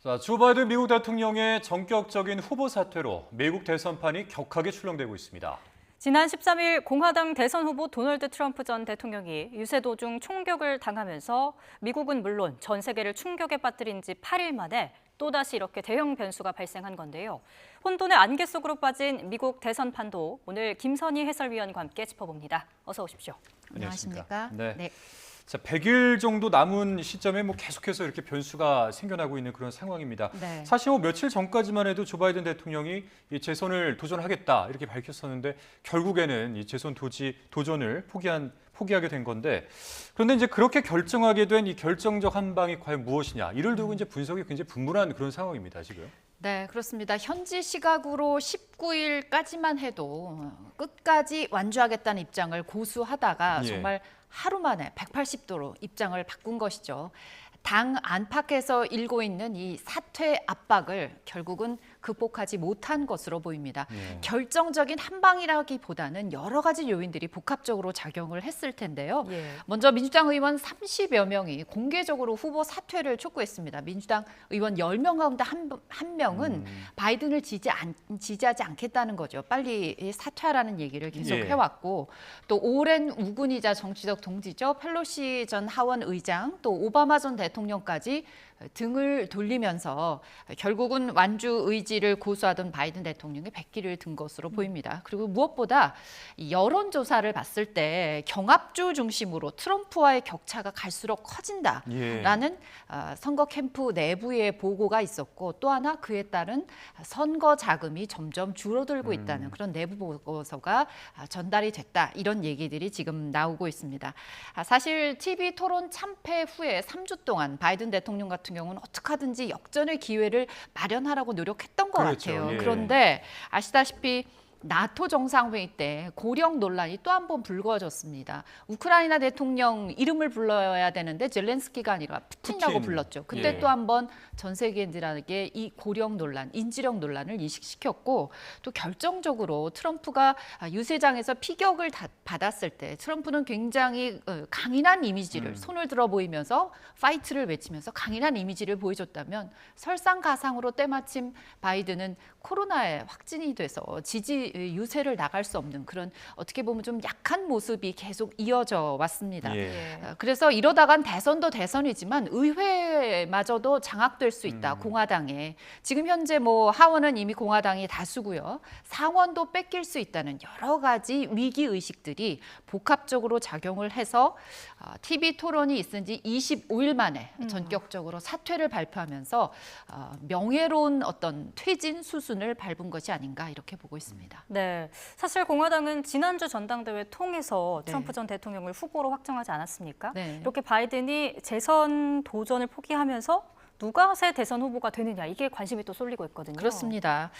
자, 조 바이든 미국 대통령의 전격적인 후보 사퇴로 미국 대선판이 격하게 출렁대고 있습니다. 지난 13일 공화당 대선 후보 도널드 트럼프 전 대통령이 유세 도중 총격을 당하면서 미국은 물론 전 세계를 충격에 빠뜨린 지 8일 만에 또다시 이렇게 대형 변수가 발생한 건데요. 혼돈의 안개 속으로 빠진 미국 대선판도 오늘 김선희 해설위원과 함께 짚어봅니다. 어서 오십시오. 안녕하십니까? 네. 자, 100일 정도 남은 시점에 계속해서 이렇게 변수가 생겨나고 있는 그런 상황입니다. 네. 사실 며칠 전까지만 해도 조 바이든 대통령이 이 재선을 도전하겠다 이렇게 밝혔었는데 결국에는 이 재선 도전을 포기하게 된 건데, 그런데 이제 그렇게 결정하게 된 이 결정적 한 방이 과연 무엇이냐, 이를 두고 이제 분석이 굉장히 분분한 그런 상황입니다, 지금. 네, 그렇습니다. 현지 시각으로 19일까지만 해도 끝까지 완주하겠다는 입장을 고수하다가 예. 정말 하루 만에 180도로 입장을 바꾼 것이죠. 당 안팎에서 일고 있는 이 사퇴 압박을 결국은 극복하지 못한 것으로 보입니다. 결정적인 한 방이라기보다는 여러 가지 요인들이 복합적으로 작용을 했을 텐데요. 먼저 민주당 의원 30여 명이 공개적으로 후보 사퇴를 촉구했습니다. 민주당 의원 10명 가운데 한 명은 바이든을 지지하지 않겠다는 거죠. 빨리 사퇴하라는 얘기를 계속 해왔고, 또 오랜 우군이자 정치적 동지죠. 펠로시 전 하원 의장, 또 오바마 전 대통령까지 등을 돌리면서 결국은 완주 의지를 고수하던 바이든 대통령이 백기를 든 것으로 보입니다. 그리고 무엇보다 여론조사를 봤을 때 경합주 중심으로 트럼프와의 격차가 갈수록 커진다라는 선거 캠프 내부의 보고가 있었고, 또 하나 그에 따른 선거 자금이 점점 줄어들고 있다는 그런 내부 보고서가 전달이 됐다, 이런 얘기들이 지금 나오고 있습니다. 사실 TV 토론 참패 후에 3주 동안 바이든 대통령 같은 경우는 어떻게 하든지 역전의 기회를 마련하라고 노력했던 것 같아요. 그런데 아시다시피 나토 정상회의 때 고령 논란이 또 한 번 불거졌습니다. 우크라이나 대통령 이름을 불러야 되는데 젤렌스키가 아니라 푸틴이라고 불렀죠. 그때 또 한 번 전 세계인들에게 이 고령 논란, 인지력 논란을 인식시켰고, 또 결정적으로 트럼프가 유세장에서 피격을 받았을 때 트럼프는 굉장히 강인한 이미지를 손을 들어 보이면서 파이트를 외치면서 강인한 이미지를 보여줬다면, 설상가상으로 때마침 바이든은 코로나에 확진이 돼서 유세를 나갈 수 없는 그런, 어떻게 보면 좀 약한 모습이 계속 이어져 왔습니다. 그래서 이러다간 대선도 대선이지만 의회마저도 장악될 수 있다. 공화당에 지금 현재 하원은 이미 공화당이 다수고요. 상원도 뺏길 수 있다는 여러 가지 위기 의식들이 복합적으로 작용을 해서 TV 토론이 있은 지 25일 만에 전격적으로 사퇴를 발표하면서 명예로운 어떤 퇴진 수순을 밟은 것이 아닌가, 이렇게 보고 있습니다. 네, 사실 공화당은 지난주 전당대회 통해서 트럼프 전 대통령을 후보로 확정하지 않았습니까? 이렇게 바이든이 재선 도전을 포기하면서 누가 새 대선 후보가 되느냐, 이게 관심이 또 쏠리고 있거든요. 그렇습니다.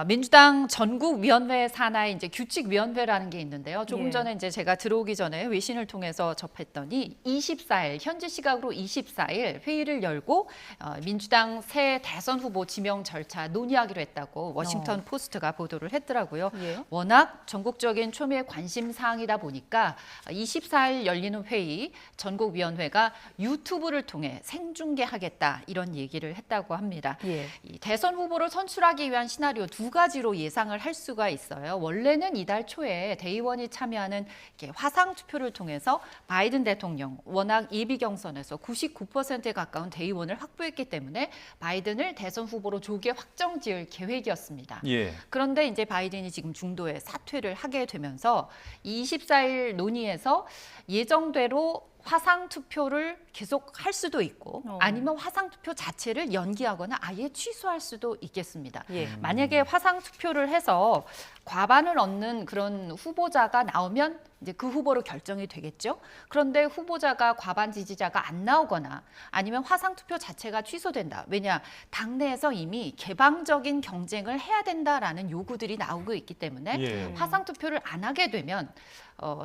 민주당 전국위원회 산하의 이제 규칙위원회라는 게 있는데요. 조금 전에 이제 제가 들어오기 전에 외신을 통해서 접했더니 24일, 현지 시각으로 24일 회의를 열고 민주당 새 대선 후보 지명 절차 논의하기로 했다고 워싱턴 포스트가 보도를 했더라고요. 워낙 전국적인 초미의 관심 사항이다 보니까 24일 열리는 회의, 전국위원회가 유튜브를 통해 생중계하겠다, 이런 얘기를 했다고 합니다. 이 대선 후보를 선출하기 위한 시나리오 두 가지로 예상을 할 수가 있어요. 원래는 이달 초에 대의원이 참여하는 화상 투표를 통해서 바이든 대통령, 워낙 예비 경선에서 99%에 가까운 대의원을 확보했기 때문에 바이든을 대선 후보로 조기에 확정 지을 계획이었습니다. 그런데 이제 바이든이 지금 중도에 사퇴를 하게 되면서 24일 논의에서 예정대로 화상 투표를 계속 할 수도 있고, 아니면 화상 투표 자체를 연기하거나 아예 취소할 수도 있겠습니다. 만약에 화상 투표를 해서 과반을 얻는 그런 후보자가 나오면 이제 그 후보로 결정이 되겠죠. 그런데 후보자가 과반 지지자가 안 나오거나 아니면 화상 투표 자체가 취소된다. 왜냐, 당내에서 이미 개방적인 경쟁을 해야 된다라는 요구들이 나오고 있기 때문에 화상 투표를 안 하게 되면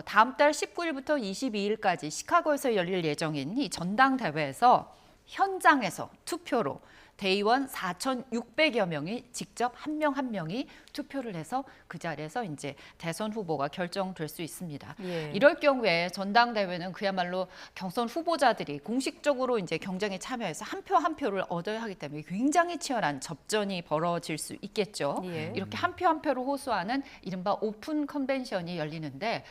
다음 달 19일부터 22일까지 시카고에서 열릴 예정인 이 전당대회에서 현장에서 투표로 대의원 4,600여 명이 직접 한 명 한 명이 투표를 해서 그 자리에서 이제 대선 후보가 결정될 수 있습니다. 예. 이럴 경우에 전당대회는 그야말로 경선 후보자들이 공식적으로 이제 경쟁에 참여해서 한 표 한 표를 얻어야 하기 때문에 굉장히 치열한 접전이 벌어질 수 있겠죠. 예. 이렇게 한 표 한 표를 호소하는 이른바 오픈 컨벤션이 열리는데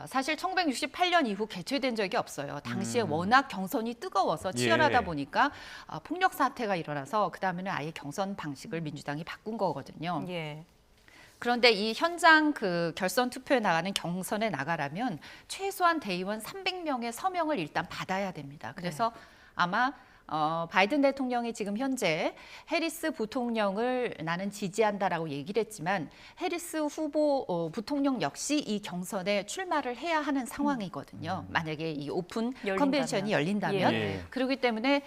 사실 1968년 이후 개최된 적이 없어요. 당시에 워낙 경선이 뜨거워서 치열하다 예. 보니까 폭력 사태가 일어나서 그다음에는 아예 경선 방식을 민주당이 바꾼 거거든요. 예. 그런데 이 현장 그 결선 투표에 나가는 경선에 나가려면 최소한 대의원 300명의 서명을 일단 받아야 됩니다. 그래서 아마 바이든 대통령이 지금 현재 해리스 부통령을 나는 지지한다라고 얘기를 했지만 해리스 후보 부통령 역시 이 경선에 출마를 해야 하는 상황이거든요. 만약에 이 오픈 컨벤션이 열린다면. 예. 그렇기 때문에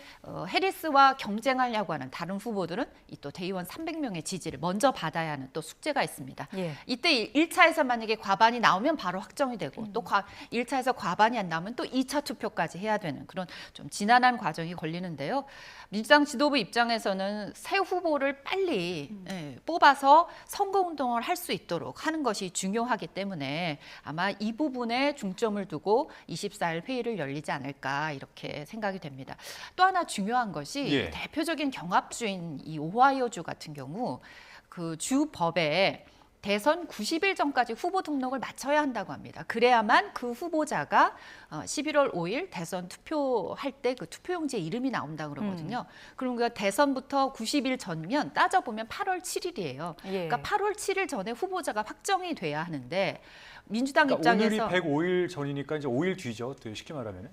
해리스와 경쟁하려고 하는 다른 후보들은 이 또 대의원 300명의 지지를 먼저 받아야 하는 또 숙제가 있습니다. 예. 이때 1차에서 만약에 과반이 나오면 바로 확정이 되고 또 1차에서 과반이 안 나오면 또 2차 투표까지 해야 되는 그런 좀 지난한 과정이 걸리는데요. 민주당 지도부 입장에서는 새 후보를 빨리 뽑아서 선거운동을 할 수 있도록 하는 것이 중요하기 때문에 아마 이 부분에 중점을 두고 24일 회의를 열리지 않을까 이렇게 생각이 됩니다. 또 하나 중요한 것이 예. 대표적인 경합주인 이 오하이오주 같은 경우 그 주 법에 대선 90일 전까지 후보 등록을 마쳐야 한다고 합니다. 그래야만 그 후보자가 11월 5일 대선 투표할 때 그 투표용지에 이름이 나온다고 그러거든요. 그러니까 대선부터 90일 전면 따져보면 8월 7일이에요. 예. 그러니까 8월 7일 전에 후보자가 확정이 돼야 하는데 민주당 그러니까 입장에서 오늘이 105일 전이니까 이제 5일 뒤죠. 또 쉽게 말하면.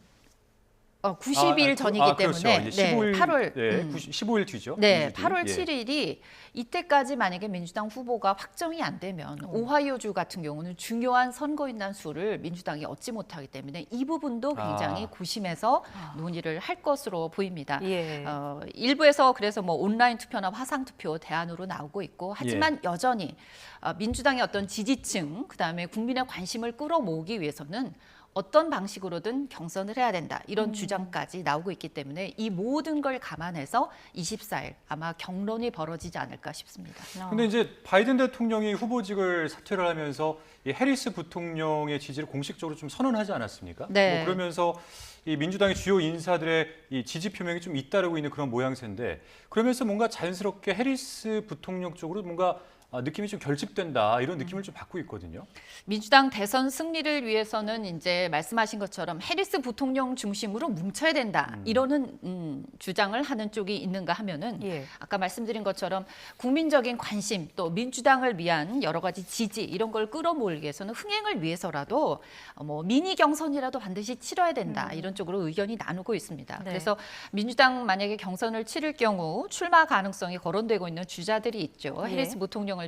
90일 전이기 그렇죠. 때문에 이제 15일, 8월 15일 뒤죠. 네, 2주 뒤. 8월 예. 7일이 이때까지 만약에 민주당 후보가 확정이 안 되면 오하이오주 같은 경우는 중요한 선거인단 수를 민주당이 얻지 못하기 때문에 이 부분도 굉장히 고심해서 논의를 할 것으로 보입니다. 예. 일부에서 그래서 뭐 온라인 투표나 화상 투표 대안으로 나오고 있고 하지만 여전히 민주당의 어떤 지지층 그다음에 국민의 관심을 끌어모으기 위해서는 어떤 방식으로든 경선을 해야 된다. 이런 주장까지 나오고 있기 때문에 이 모든 걸 감안해서 24일 아마 경론이 벌어지지 않을까 싶습니다. 근데 이제 바이든 대통령이 후보직을 사퇴를 하면서 이 해리스 부통령의 지지를 공식적으로 좀 선언하지 않았습니까? 네. 뭐 그러면서 이 민주당의 주요 인사들의 이 지지 표명이 좀 잇따르고 있는 그런 모양새인데 그러면서 뭔가 자연스럽게 해리스 부통령 쪽으로 뭔가 느낌이 좀 결집된다 이런 느낌을 좀 받고 있거든요. 민주당 대선 승리를 위해서는 이제 말씀하신 것처럼 해리스 부통령 중심으로 뭉쳐야 된다. 이러는 주장을 하는 쪽이 있는가 하면은 예. 아까 말씀드린 것처럼 국민적인 관심 또 민주당을 위한 여러 가지 지지 이런 걸 끌어모으기 위해서는 흥행을 위해서라도 뭐 미니 경선이라도 반드시 치러야 된다. 이런 쪽으로 의견이 나누고 있습니다. 네. 그래서 민주당 만약에 경선을 치를 경우 출마 가능성이 거론되고 있는 주자들이 있죠. 예. 해리스 부통령을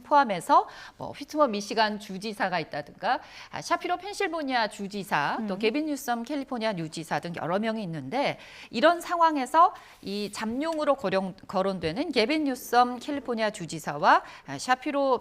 포함해서 뭐 휘트머 미시간 주지사가 있다든가 샤피로 펜실베니아 주지사 또 게빈 뉴섬 캘리포니아 뉴지사 등 여러 명이 있는데 이런 상황에서 이 잠룡으로 거론되는 게빈 뉴섬 캘리포니아 주지사와 샤피로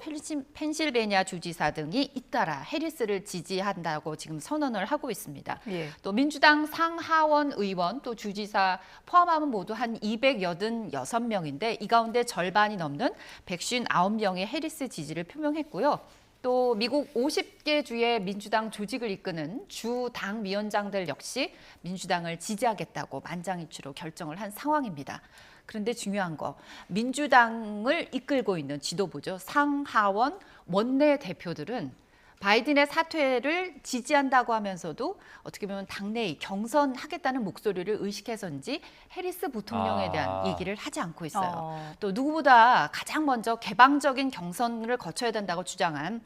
펜실베니아 주지사 등이 잇따라 해리스를 지지한다고 지금 선언을 하고 있습니다. 예. 또 민주당 상하원 의원 또 주지사 포함하면 모두 한 286명인데 이 가운데 절반이 넘는 159명의 해리스 지지를 표명했고요. 또 미국 50개 주의 민주당 조직을 이끄는 주 당위원장들 역시 민주당을 지지하겠다고 만장일치로 결정을 한 상황입니다. 그런데 중요한 거 민주당을 이끌고 있는 지도부죠. 상하원 원내 대표들은 바이든의 사퇴를 지지한다고 하면서도 어떻게 보면 당내의 경선하겠다는 목소리를 의식해서인지 해리스 부통령에 대한 얘기를 하지 않고 있어요. 또 누구보다 가장 먼저 개방적인 경선을 거쳐야 된다고 주장한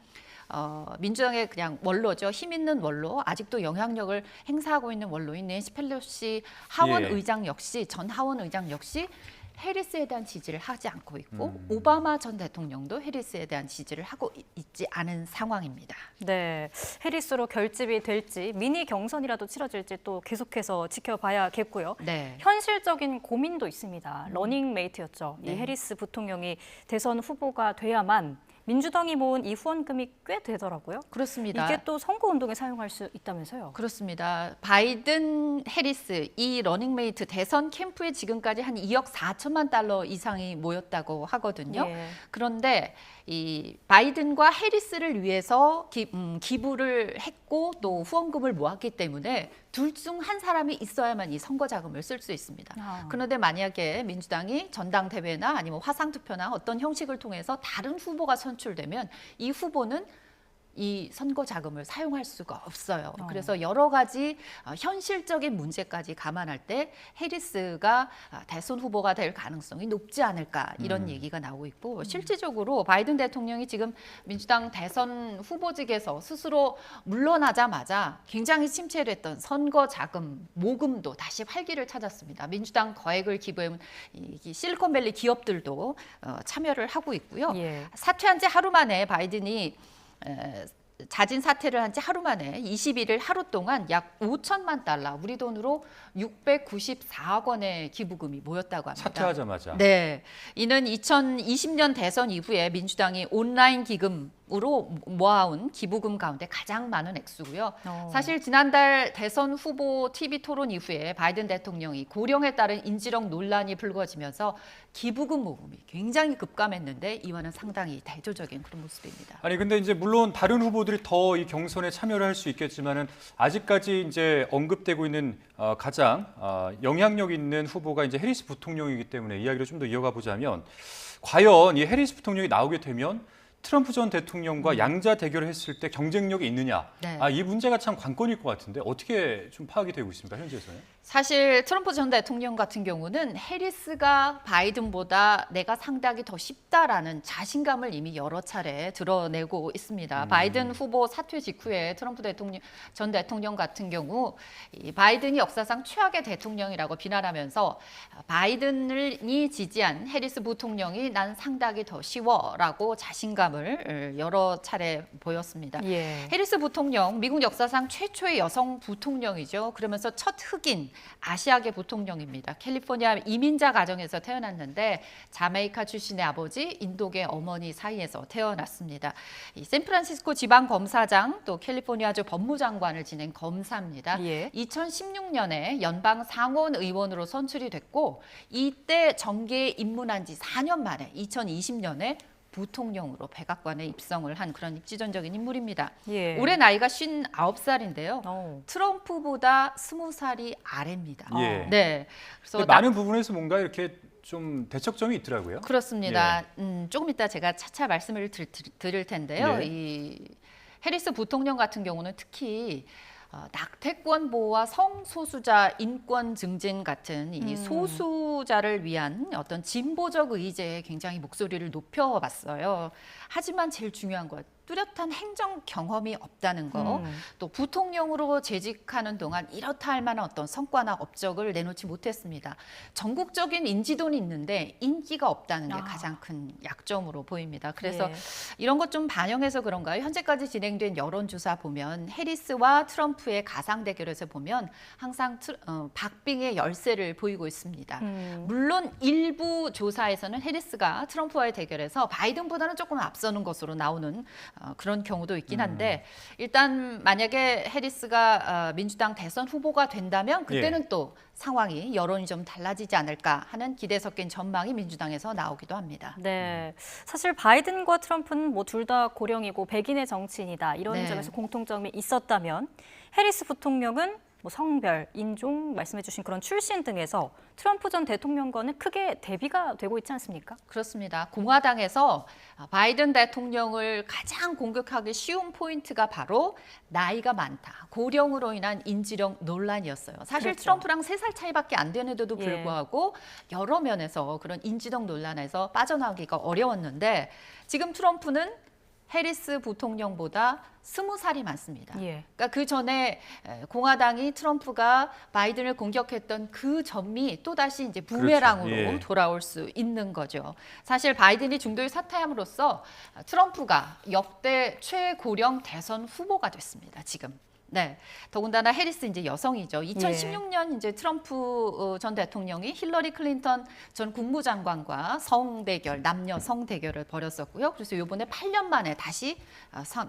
민주당의 그냥 원로죠. 힘 있는 원로, 아직도 영향력을 행사하고 있는 원로인 낸시 펠로시 하원 의장 역시 전 하원 의장 역시 해리스에 대한 지지를 하지 않고 있고 오바마 전 대통령도 해리스에 대한 지지를 하고 있지 않은 상황입니다. 네, 해리스로 결집이 될지 미니 경선이라도 치러질지 또 계속해서 지켜봐야겠고요. 네. 현실적인 고민도 있습니다. 러닝메이트였죠. 네. 이 해리스 부통령이 대선 후보가 돼야만 민주당이 모은 이 후원금이 꽤 되더라고요. 그렇습니다. 이게 또 선거운동에 사용할 수 있다면서요? 그렇습니다. 바이든, 해리스 이 러닝메이트 대선 캠프에 지금까지 한 2억 4천만 달러 이상이 모였다고 하거든요. 예. 그런데 이 바이든과 해리스를 위해서 기부를 했고 또 후원금을 모았기 때문에 둘 중 한 사람이 있어야만 이 선거 자금을 쓸 수 있습니다. 그런데 만약에 민주당이 전당대회나 아니면 화상투표나 어떤 형식을 통해서 다른 후보가 선출되면 이 후보는 이 선거 자금을 사용할 수가 없어요. 그래서 여러 가지 현실적인 문제까지 감안할 때 해리스가 대선 후보가 될 가능성이 높지 않을까 이런 얘기가 나오고 있고 실질적으로 바이든 대통령이 지금 민주당 대선 후보직에서 스스로 물러나자마자 굉장히 침체됐던 선거 자금 모금도 다시 활기를 찾았습니다. 민주당 거액을 기부해온 이 실리콘밸리 기업들도 참여를 하고 있고요. 예. 사퇴한 지 하루 만에 바이든이 자진 사퇴를 한 지 하루 만에 21일 하루 동안 약 5천만 달러, 우리 돈으로 694억 원의 기부금이 모였다고 합니다. 사퇴하자마자. 네, 이는 2020년 대선 이후에 민주당이 온라인 기금으로 모아온 기부금 가운데 가장 많은 액수고요. 사실 지난달 대선 후보 TV 토론 이후에 바이든 대통령이 고령에 따른 인지력 논란이 불거지면서 기부금 모금이 굉장히 급감했는데 이와는 상당히 대조적인 그런 모습입니다. 아니 근데 이제 물론 다른 후보들이 더 이 경선에 참여를 할 수 있겠지만은 아직까지 이제 언급되고 있는 가장 영향력 있는 후보가 이제 해리스 부통령이기 때문에 이야기를 좀 더 이어가 보자면 과연 이 해리스 부통령이 나오게 되면 트럼프 전 대통령과 양자 대결을 했을 때 경쟁력이 있느냐? 네. 이 문제가 참 관건일 것 같은데 어떻게 좀 파악이 되고 있습니까 현재에서는? 사실 트럼프 전 대통령 같은 경우는 해리스가 바이든보다 내가 상대하기 더 쉽다라는 자신감을 이미 여러 차례 드러내고 있습니다. 바이든 후보 사퇴 직후에 트럼프 전 대통령 같은 경우 이 바이든이 역사상 최악의 대통령이라고 비난하면서 바이든이 지지한 해리스 부통령이 난 상대하기 더 쉬워라고 자신감을 여러 차례 보였습니다. 예. 해리스 부통령, 미국 역사상 최초의 여성 부통령이죠. 그러면서 첫 흑인 아시아계 부통령입니다. 캘리포니아 이민자 가정에서 태어났는데 자메이카 출신의 아버지, 인도계 어머니 사이에서 태어났습니다. 이 샌프란시스코 지방검사장 또 캘리포니아주 법무장관을 지낸 검사입니다. 예. 2016년에 연방 상원 의원으로 선출이 됐고 이때 정계에 입문한 지 4년 만에 2020년에 부통령으로 백악관에 입성을 한 그런 입지전적인 인물입니다. 예. 올해 나이가 59살인데요. 어. 트럼프보다 20살이 아래입니다. 예. 네. 그래서 근데 많은 부분에서 뭔가 이렇게 좀 대척점이 있더라고요. 그렇습니다. 조금 이따 제가 차차 말씀을 드릴 텐데요. 예. 이 해리스 부통령 같은 경우는 특히 낙태권 보호와 성소수자 인권 증진 같은 이 소수자를 위한 어떤 진보적 의제에 굉장히 목소리를 높여봤어요. 하지만 제일 중요한 것, 뚜렷한 행정 경험이 없다는 거, 또 부통령으로 재직하는 동안 이렇다 할 만한 어떤 성과나 업적을 내놓지 못했습니다. 전국적인 인지도는 있는데 인기가 없다는 게 가장 큰 약점으로 보입니다. 그래서 예. 이런 것 좀 반영해서 그런가요? 현재까지 진행된 여론조사 보면 해리스와 트럼프의 가상 대결에서 보면 항상 박빙의 열세를 보이고 있습니다. 물론 일부 조사에서는 해리스가 트럼프와의 대결에서 바이든보다는 조금 앞서는 것으로 나오는 그런 경우도 있긴 한데 일단 만약에 해리스가 민주당 대선 후보가 된다면 그때는 또 상황이 여론이 좀 달라지지 않을까 하는 기대 섞인 전망이 민주당에서 나오기도 합니다. 네, 사실 바이든과 트럼프는 뭐 둘 다 고령이고 백인의 정치인이다 이런 네. 점에서 공통점이 있었다면 해리스 부통령은 뭐 성별, 인종 말씀해주신 그런 출신 등에서 트럼프 전 대통령과는 크게 대비가 되고 있지 않습니까? 그렇습니다. 공화당에서 바이든 대통령을 가장 공격하기 쉬운 포인트가 바로 나이가 많다, 고령으로 인한 인지력 논란이었어요. 사실 그렇죠. 트럼프랑 3살 차이밖에 안 되는데도 불구하고 여러 면에서 그런 인지력 논란에서 빠져나오기가 어려웠는데 지금 트럼프는 해리스 부통령보다 20살이 많습니다. 예. 그러니까 그 전에 공화당이 트럼프가 바이든을 공격했던 그 점이 또다시 이제 부메랑으로 그렇죠. 예. 돌아올 수 있는 거죠. 사실 바이든이 중도에 사퇴함으로써 트럼프가 역대 최고령 대선 후보가 됐습니다. 지금. 네, 더군다나 해리스 이제 여성이죠. 2016년 이제 트럼프 전 대통령이 힐러리 클린턴 전 국무장관과 남녀 성대결을 벌였었고요. 그래서 이번에 8년 만에 다시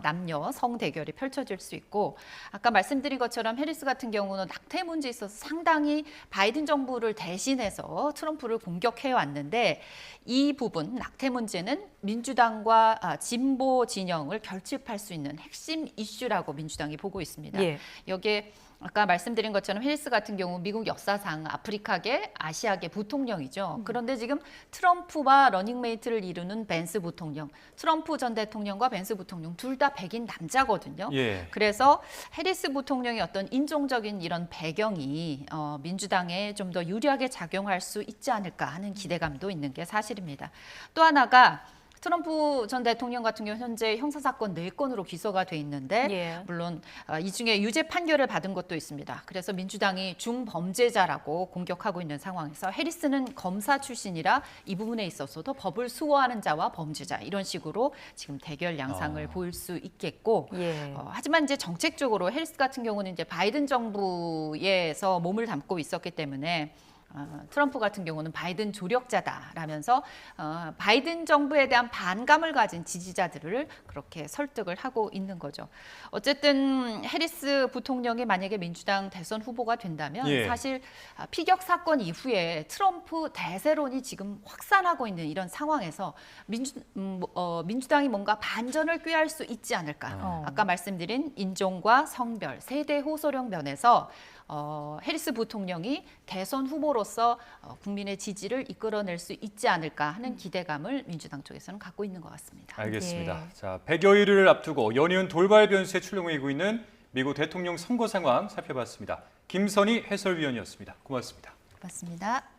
남녀 성대결이 펼쳐질 수 있고, 아까 말씀드린 것처럼 해리스 같은 경우는 낙태 문제에 있어서 상당히 바이든 정부를 대신해서 트럼프를 공격해 왔는데, 이 부분 낙태 문제는 민주당과 진보 진영을 결집할 수 있는 핵심 이슈라고 민주당이 보고 있습니다. 예. 여기에 아까 말씀드린 것처럼 해리스 같은 경우 미국 역사상 아프리카계, 아시아계 부통령이죠. 그런데 지금 트럼프와 러닝메이트를 이루는 벤스 부통령, 트럼프 전 대통령과 벤스 부통령 둘 다 백인 남자거든요. 예. 그래서 해리스 부통령의 어떤 인종적인 이런 배경이 민주당에 좀 더 유리하게 작용할 수 있지 않을까 하는 기대감도 있는 게 사실입니다. 또 하나가 트럼프 전 대통령 같은 경우 현재 형사사건 4건으로 기소가 돼 있는데 예. 물론 이 중에 유죄 판결을 받은 것도 있습니다. 그래서 민주당이 중범죄자라고 공격하고 있는 상황에서 해리스는 검사 출신이라 이 부분에 있어서도 법을 수호하는 자와 범죄자 이런 식으로 지금 대결 양상을 보일 수 있겠고 예. 하지만 이제 정책적으로 해리스 같은 경우는 이제 바이든 정부에서 몸을 담고 있었기 때문에 트럼프 같은 경우는 바이든 조력자다라면서 바이든 정부에 대한 반감을 가진 지지자들을 그렇게 설득을 하고 있는 거죠. 어쨌든 해리스 부통령이 만약에 민주당 대선 후보가 된다면 예. 사실 피격 사건 이후에 트럼프 대세론이 지금 확산하고 있는 이런 상황에서 민주당이 뭔가 반전을 꾀할 수 있지 않을까. 아까 말씀드린 인종과 성별, 세대 호소력 면에서 해리스 부통령이 대선 후보로서 국민의 지지를 이끌어낼 수 있지 않을까 하는 기대감을 민주당 쪽에서는 갖고 있는 것 같습니다. 알겠습니다. 예. 자, 100여일을 앞두고 연이은 돌발 변수에 출렁이고 있는 미국 대통령 선거 상황 살펴봤습니다. 김선희 해설위원이었습니다. 고맙습니다. 고맙습니다.